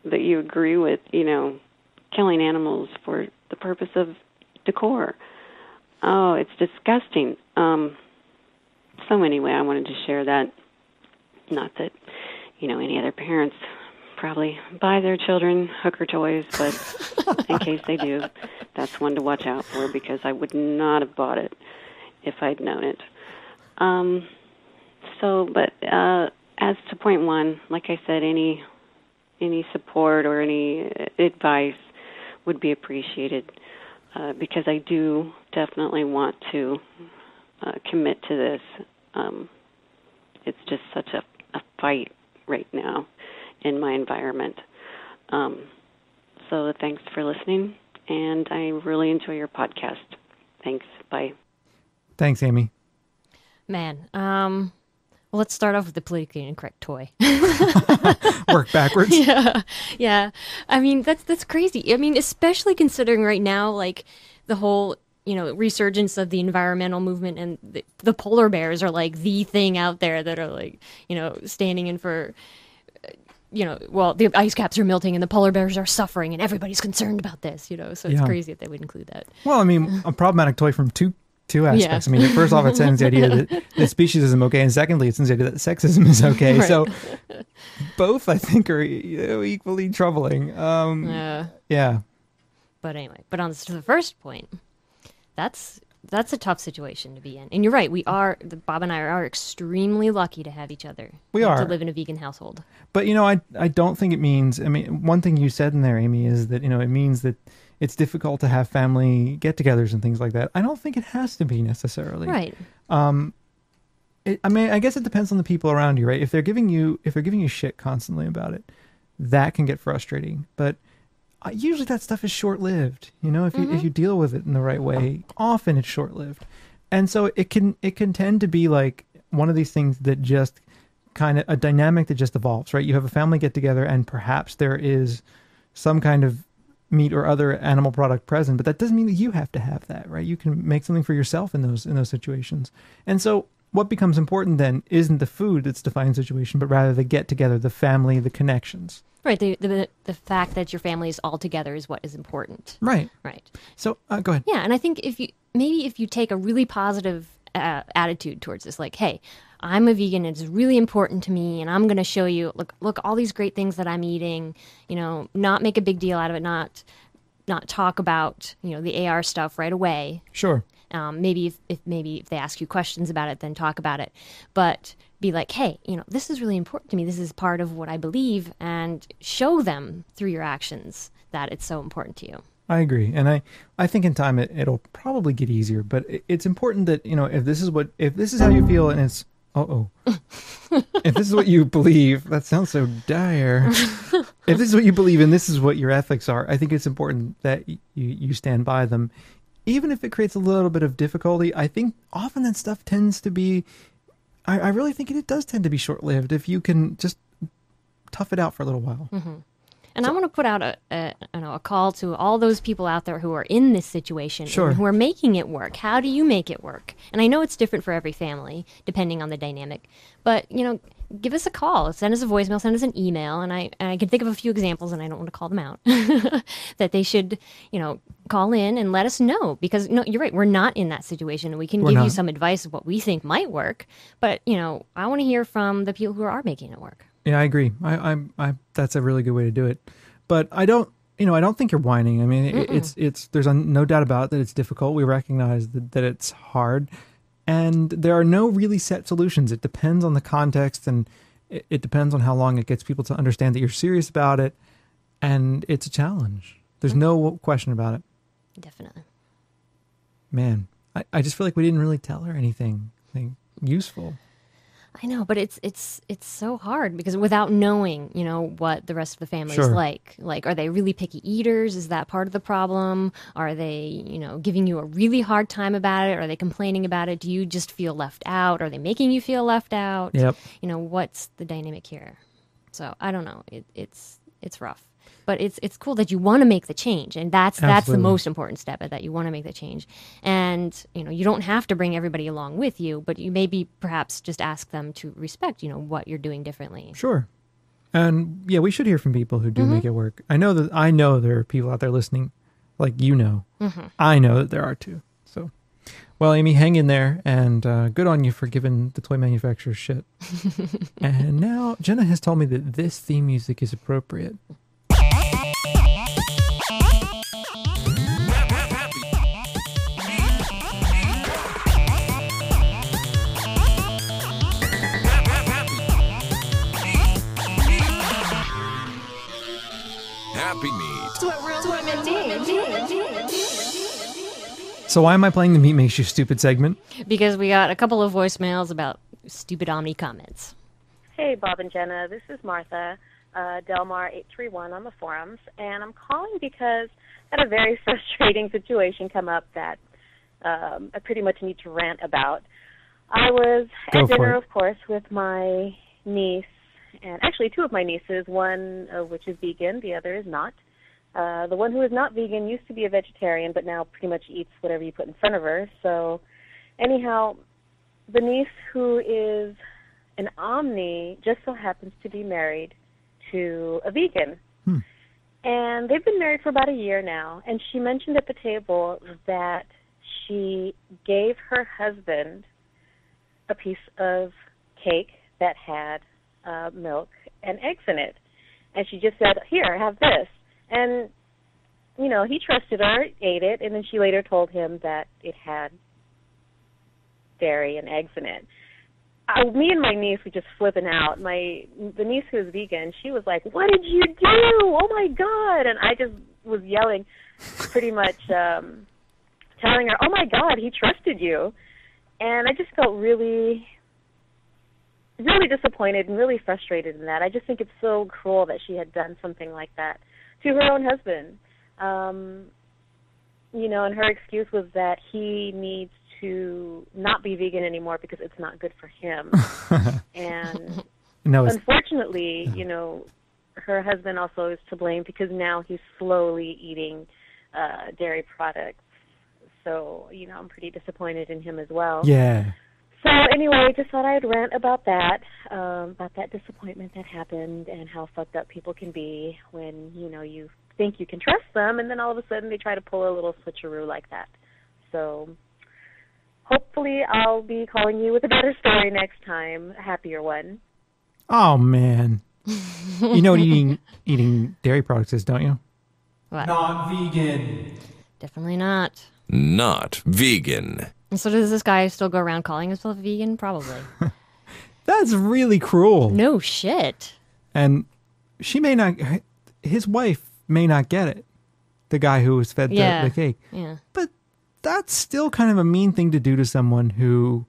that you agree with, killing animals for the purpose of decor. Oh, it's disgusting. So anyway, I wanted to share that. Not that, any other parents probably buy their children hooker toys, but in case they do, that's one to watch out for because I would not have bought it if I'd known it. But as to point one, like I said, any support or any advice would be appreciated because I do definitely want to commit to this. It's just such a fight right now in my environment. So thanks for listening, and I really enjoy your podcast. Thanks. Bye. Thanks, Amy. Man, well, let's start off with the politically incorrect toy. Work backwards. Yeah. I mean, that's crazy. I mean, especially considering right now, like the whole resurgence of the environmental movement, and the polar bears are like the thing out there that are like, standing in for, the ice caps are melting and the polar bears are suffering and everybody's concerned about this, so it's crazy that they would include that. Well, I mean, a problematic toy from two aspects. Yeah. I mean, first off, it sends the idea that speciesism okay, and secondly, it sends the idea that sexism is okay. Right. So both, I think, are equally troubling. Yeah. But anyway, on to the first point, that's a tough situation to be in. And you're right, Bob and I are extremely lucky to have each other. We are. To live in a vegan household. But, I don't think it means, one thing you said in there, Amy, is that, it means that it's difficult to have family get-togethers and things like that. I don't think it has to be necessarily. Right. I guess it depends on the people around you, right? If they're giving you shit constantly about it, that can get frustrating. But usually that stuff is short-lived. If you deal with it in the right way, often it's short-lived. And so it can tend to be like one of these things that just kind of a dynamic that just evolves, right? You have a family get-together and perhaps there is some kind of meat or other animal product present, but that doesn't mean that you have to have that, right? You can make something for yourself in those situations. And so what becomes important then isn't the food that's defining the situation, but rather the get-together, the family, the connections. Right. The fact that your family is all together is what is important. Right. Right. So go ahead. Yeah, and I think if you take a really positive attitude towards this, like, hey, I'm a vegan, it's really important to me, and I'm going to show you, look, all these great things that I'm eating, not make a big deal out of it, not talk about, the AR stuff right away. Sure. Maybe if they ask you questions about it, then talk about it. But be like, hey, this is really important to me. This is part of what I believe, and show them through your actions that it's so important to you. I agree. And I think in time it'll probably get easier, but it's important that, if this is how you feel and it's, if this is what you believe, that sounds so dire. If this is what you believe and this is what your ethics are, I think it's important that you stand by them. Even if it creates a little bit of difficulty, I think often that stuff tends to be, I really think it does tend to be short-lived if you can just tough it out for a little while. Mm-hmm. And I want to put out a call to all those people out there who are in this situation, sure, and who are making it work. How do you make it work? And I know it's different for every family, depending on the dynamic. But, give us a call. Send us a voicemail. Send us an email. And I can think of a few examples, and I don't want to call them out, that they should, call in and let us know. Because, you're right. We're not in that situation. And we can give you some advice of what we think might work. But, I want to hear from the people who are making it work. Yeah, I agree. I that's a really good way to do it. But I don't think you're whining. I mean, it's there's no doubt about it that it's difficult. We recognize that it's hard, and there are no really set solutions. It depends on the context, and it depends on how long it gets people to understand that you're serious about it. and it's a challenge. There's no question about it. Definitely. Man, I just feel like we didn't really tell her anything useful. I know, but it's so hard because without knowing, what the rest of the family's like, are they really picky eaters? Is that part of the problem? Are they, giving you a really hard time about it? Are they complaining about it? Do you just feel left out? Are they making you feel left out? Yep. What's the dynamic here? So I don't know. It's rough. But it's cool that you want to make the change, and that's the most important step, that you want to make the change. And you don't have to bring everybody along with you, but you maybe perhaps just ask them to respect what you're doing differently. Sure. And yeah, we should hear from people who do make it work. I know there are people out there listening, like I know that there are too. So, well, Amy, hang in there, and good on you for giving the toy manufacturers shit. And now Jenna has told me that this theme music is appropriate. Happy Meat. So why am I playing the Meat Makes You Stupid segment? Because we got a couple of voicemails about stupid Omni comments. Hey, Bob and Jenna. This is Martha, Delmar831 on the forums, and I'm calling because I had a very frustrating situation come up that I pretty much need to rant about. I was at dinner, of course, with my niece, and actually two of my nieces, one of which is vegan, the other is not. The one who is not vegan used to be a vegetarian, but now pretty much eats whatever you put in front of her. So anyhow, the niece who is an Omni just so happens to be married to a vegan. And they've been married for about a year now, and she mentioned at the table that she gave her husband a piece of cake that had milk and eggs in it. And she just said, "Here, have this." And, he trusted her, ate it, and then she later told him that it had dairy and eggs in it. Me and my niece were just flipping out. The niece who is vegan, she was like, "What did you do? Oh, my God." And I just was yelling, pretty much telling her, "Oh, my God, he trusted you." And I just felt really, really disappointed and really frustrated in that. I just think it's so cruel that she had done something like that to her own husband. And her excuse was that he needs to not be vegan anymore because it's not good for him. And unfortunately, her husband also is to blame because now he's slowly eating dairy products. So, I'm pretty disappointed in him as well. Yeah. So anyway, I just thought I'd rant about that disappointment that happened and how fucked up people can be when, you think you can trust them and then all of a sudden they try to pull a little switcheroo like that. So hopefully I'll be calling you with a better story next time, a happier one. Oh, man. You know what eating dairy products is, don't you? What? Not vegan. Definitely not. Not vegan. And so does this guy still go around calling himself vegan? Probably. That's really cruel. No shit. And his wife may not get it. The guy who was fed the cake. Yeah. But that's still kind of a mean thing to do to someone who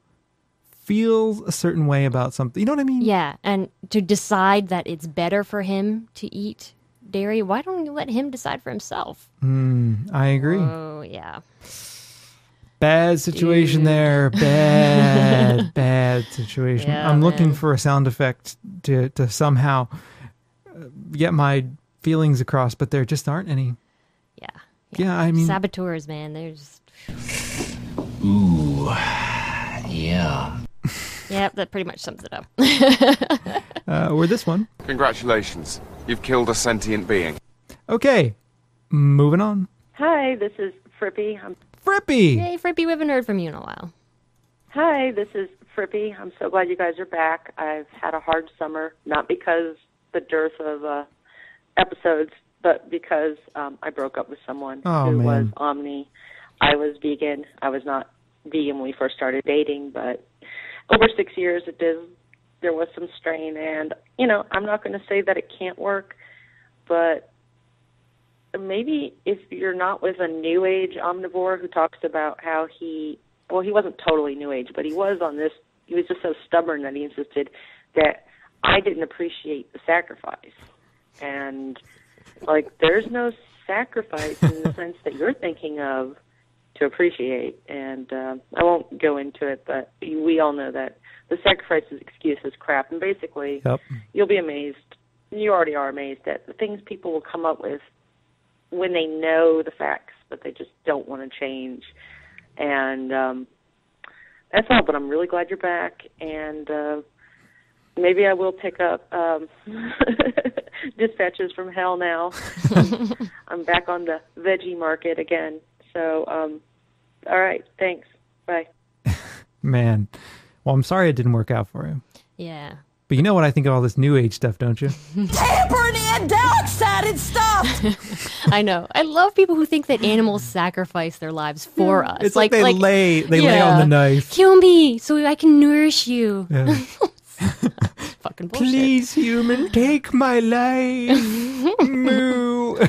feels a certain way about something. You know what I mean? Yeah. And to decide that it's better for him to eat dairy, why don't you let him decide for himself? I agree. Oh, yeah. Bad situation there. Bad situation. Yeah, I'm looking for a sound effect to somehow get my feelings across, but there just aren't any. Yeah, I mean... Saboteurs, man. They're just... Ooh. Yeah. Yep, that pretty much sums it up. Or this one. Congratulations. You've killed a sentient being. Okay. Moving on. Hi, this is Frippy. Frippy! Hey, Frippy, we haven't heard from you in a while. Hi, this is Frippy. I'm so glad you guys are back. I've had a hard summer, not because the dearth of episodes, but because I broke up with someone who was Omni. I was vegan. I was not vegan when we first started dating, but over 6 years there was some strain, and, I'm not going to say that it can't work, but maybe if you're not with a New Age omnivore who talks about how he wasn't totally New Age, but he was just so stubborn that he insisted that I didn't appreciate the sacrifice. And, like, there's no sacrifice in the sense that you're thinking of to appreciate. And I won't go into it, but we all know that the sacrifice excuse is crap. And basically, you'll be amazed. You already are amazed at the things people will come up with when they know the facts, but they just don't want to change. And that's all, but I'm really glad you're back. And maybe I will pick up Dispatches from Hell now. I'm back on the veggie market again. So, all right, thanks. Bye. Man. Well, I'm sorry it didn't work out for you. Yeah. But you know what I think of all this New Age stuff, don't you? Tampering in dark-sided stuff! I know. I love people who think that animals sacrifice their lives for us. It's like they lay on the knife. Kill me so I can nourish you. Yeah. Fucking bullshit. Please, human, take my life. Moo. What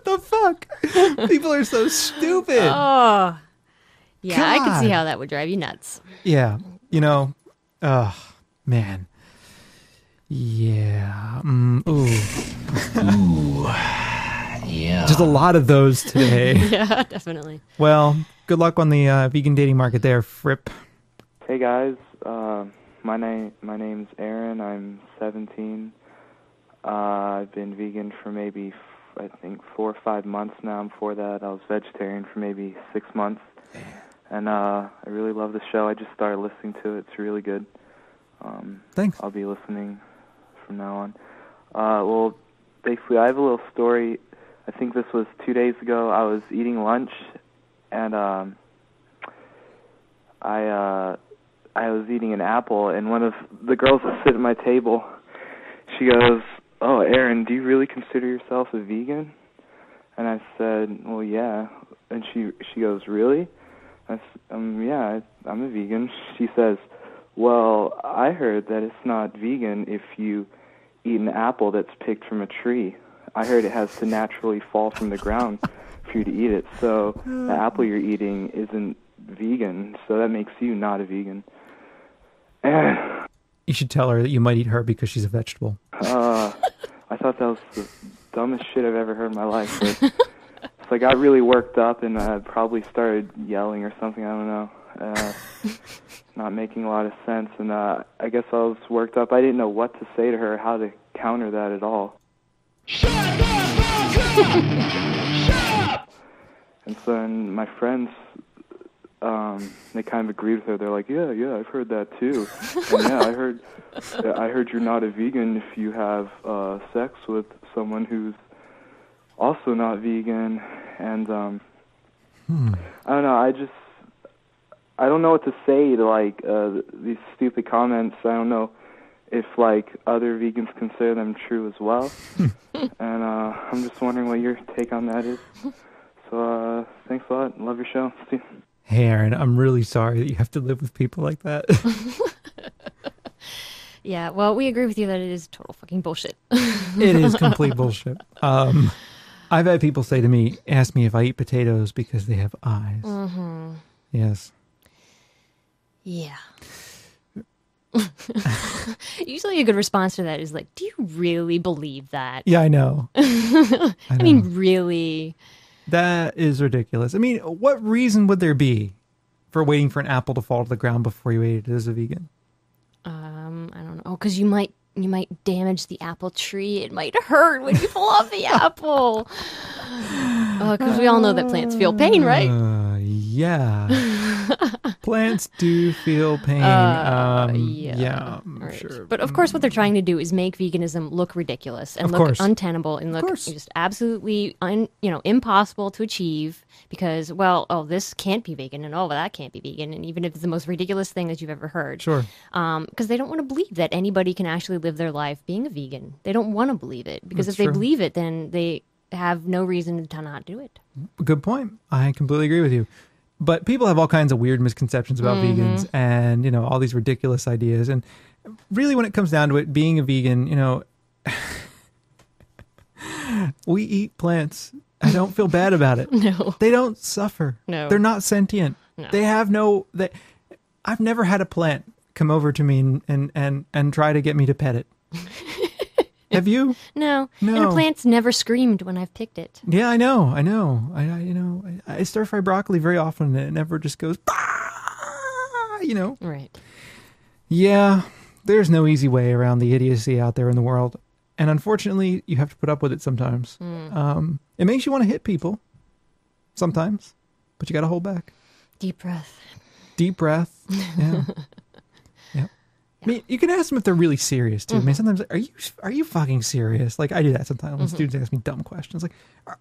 the fuck? People are so stupid. Oh. Yeah, God. I could see how that would drive you nuts. Yeah. You know, oh, man. Yeah. Ooh. Ooh. Yeah. Just a lot of those today. Yeah, definitely. Well, good luck on the vegan dating market there, Fripp. Hey guys, my name's Aaron. I'm 17. I've been vegan for maybe I think 4 or 5 months now. And before that, I was vegetarian for maybe 6 months. And I really love the show. I just started listening to it. It's really good. Thanks. I'll be listening from now on. Well, basically, I have a little story. I think this was 2 days ago. I was eating lunch, and I was eating an apple, and one of the girls that sit at my table, she goes, "Oh, Aaron, do you really consider yourself a vegan?" And I said, "Well, yeah." And she goes, "Really?" I said, "Yeah, I'm a vegan." She says, "Well, I heard that it's not vegan if you eat an apple that's picked from a tree. I heard it has to naturally fall from the ground for you to eat it. So the apple you're eating isn't vegan, so that makes you not a vegan." You should tell her that you might eat her because she's a vegetable. I thought that was the dumbest shit I've ever heard in my life. But so I got really worked up and probably started yelling or something. I don't know. Not making a lot of sense. And I guess I was worked up. I didn't know what to say to her, how to counter that at all. And so then my friends, they kind of agreed with her. They're like, yeah, I've heard that too. And yeah, I heard you're not a vegan if you have sex with someone who's also not vegan. And I don't know. I don't know what to say to like these stupid comments. I don't know if like other vegans consider them true as well. And I'm just wondering what your take on that is. So thanks a lot. Love your show. See you. Hey, Aaron, I'm really sorry that you have to live with people like that. Yeah, well, we agree with you that it is total fucking bullshit. It is complete bullshit. I've had people say to me, ask me if I eat potatoes because they have eyes. Mm-hmm. Yes. Yeah. Usually a good response to that is like, do you really believe that? Yeah, I know. I mean, really? That is ridiculous. I mean, what reason would there be for waiting for an apple to fall to the ground before you ate it as a vegan? I don't know. Oh, because you might damage the apple tree. It might hurt when you pull off the apple. Because we all know that plants feel pain, right? Yeah. Plants do feel pain. Yeah, right. Sure. But of course, what they're trying to do is make veganism look ridiculous and look untenable and look just absolutely impossible to achieve because, well, oh, this can't be vegan and oh, that can't be vegan. And even if it's the most ridiculous thing that you've ever heard. Sure. Because they don't want to believe that anybody can actually live their life being a vegan. They don't want to believe it because if they believe it, then they have no reason to not do it. Good point. I completely agree with you. But people have all kinds of weird misconceptions about vegans and, all these ridiculous ideas. And really when it comes down to it, being a vegan, We eat plants. I don't feel bad about it. No. They don't suffer. No. They're not sentient. No. They have no... I've never had a plant come over to me and try to get me to pet it. Have you? No. No. And a plant's never screamed when I've picked it. Yeah, I know. I stir fry broccoli very often and it never just goes, bah! Right. Yeah, there's no easy way around the idiocy out there in the world. And unfortunately, you have to put up with it sometimes. It makes you want to hit people sometimes, but you got to hold back. Deep breath. Deep breath. Yeah. Yep. I mean, you can ask them if they're really serious too. I mean, sometimes, are you fucking serious? Like I do that sometimes when students ask me dumb questions. Like,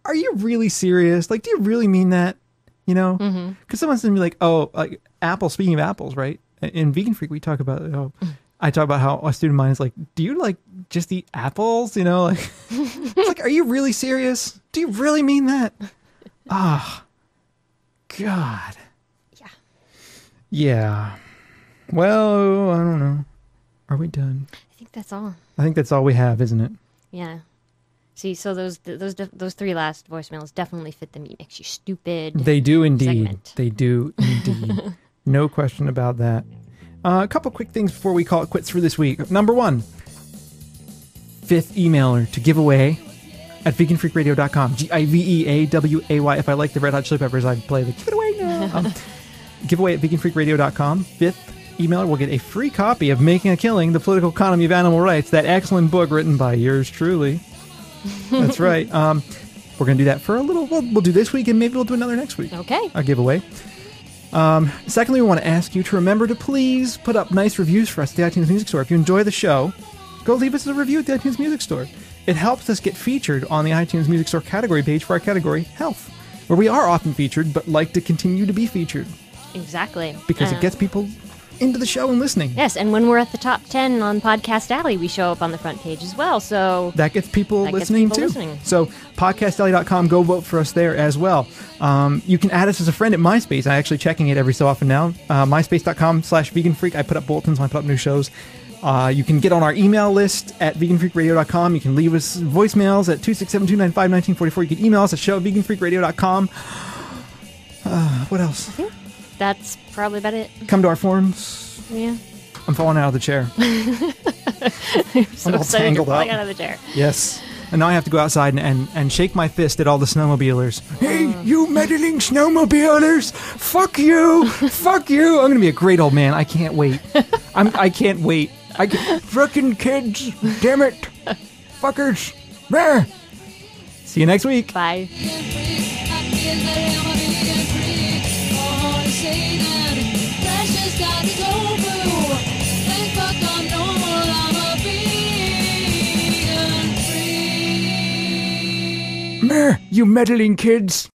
are you really serious? Like, do you really mean that? Because someone's gonna be like, oh, like apple. Speaking of apples, right? In Vegan Freak, we talk about. I talk about how a student of mine is like, do you like just eat apples? Like, it's like, are you really serious? Do you really mean that? Ah, God. Yeah. Yeah. Well, I don't know. Are we done? I think that's all. I think that's all we have, isn't it? Yeah. See, so those three last voicemails definitely fit the "Meat Makes You Stupid." They do indeed. Segment. They do indeed. No question about that. A couple quick things before we call it quits for this week. Number one, 5th emailer to give away at veganfreakradio.com. GIVEAWAY. If I like the Red Hot Chili Peppers, I'd play the give it away now. Giveaway at veganfreakradio.com. 5th emailer will get a free copy of Making a Killing, The Political Economy of Animal Rights, that excellent book written by yours truly. That's right. We're going to do that for a little. We'll do this week and maybe we'll do another next week. Okay. A giveaway. Secondly, we want to ask you to remember to please put up nice reviews for us at the iTunes Music Store. If you enjoy the show, go leave us a review at the iTunes Music Store. It helps us get featured on the iTunes Music Store category page for our category, Health, where we are often featured but like to continue to be featured. Exactly. Because it gets people into the show and listening. Yes, and when we're at the top 10 on Podcast Alley, we show up on the front page as well. So that gets people listening too. So podcastalley.com, go vote for us there as well. You can add us as a friend at MySpace. I'm actually checking it every so often now. MySpace.com/veganfreak. I put up bulletins when I put up new shows. You can get on our email list at veganfreakradio.com. You can leave us voicemails at 267-295-1944. You can email us at show@veganfreakradio.com. What else? I think that's probably about it. Come to our forums. Yeah. I'm falling out of the chair. I'm all tangled up. falling out of the chair. Yes. And now I have to go outside and shake my fist at all the snowmobilers. Hey, you meddling snowmobilers! Fuck you! Fuck you! I'm going to be a great old man. I can't wait. I can't wait. Frickin' kids! Damn it! Fuckers! Rah! See you next week. Bye. You meddling kids!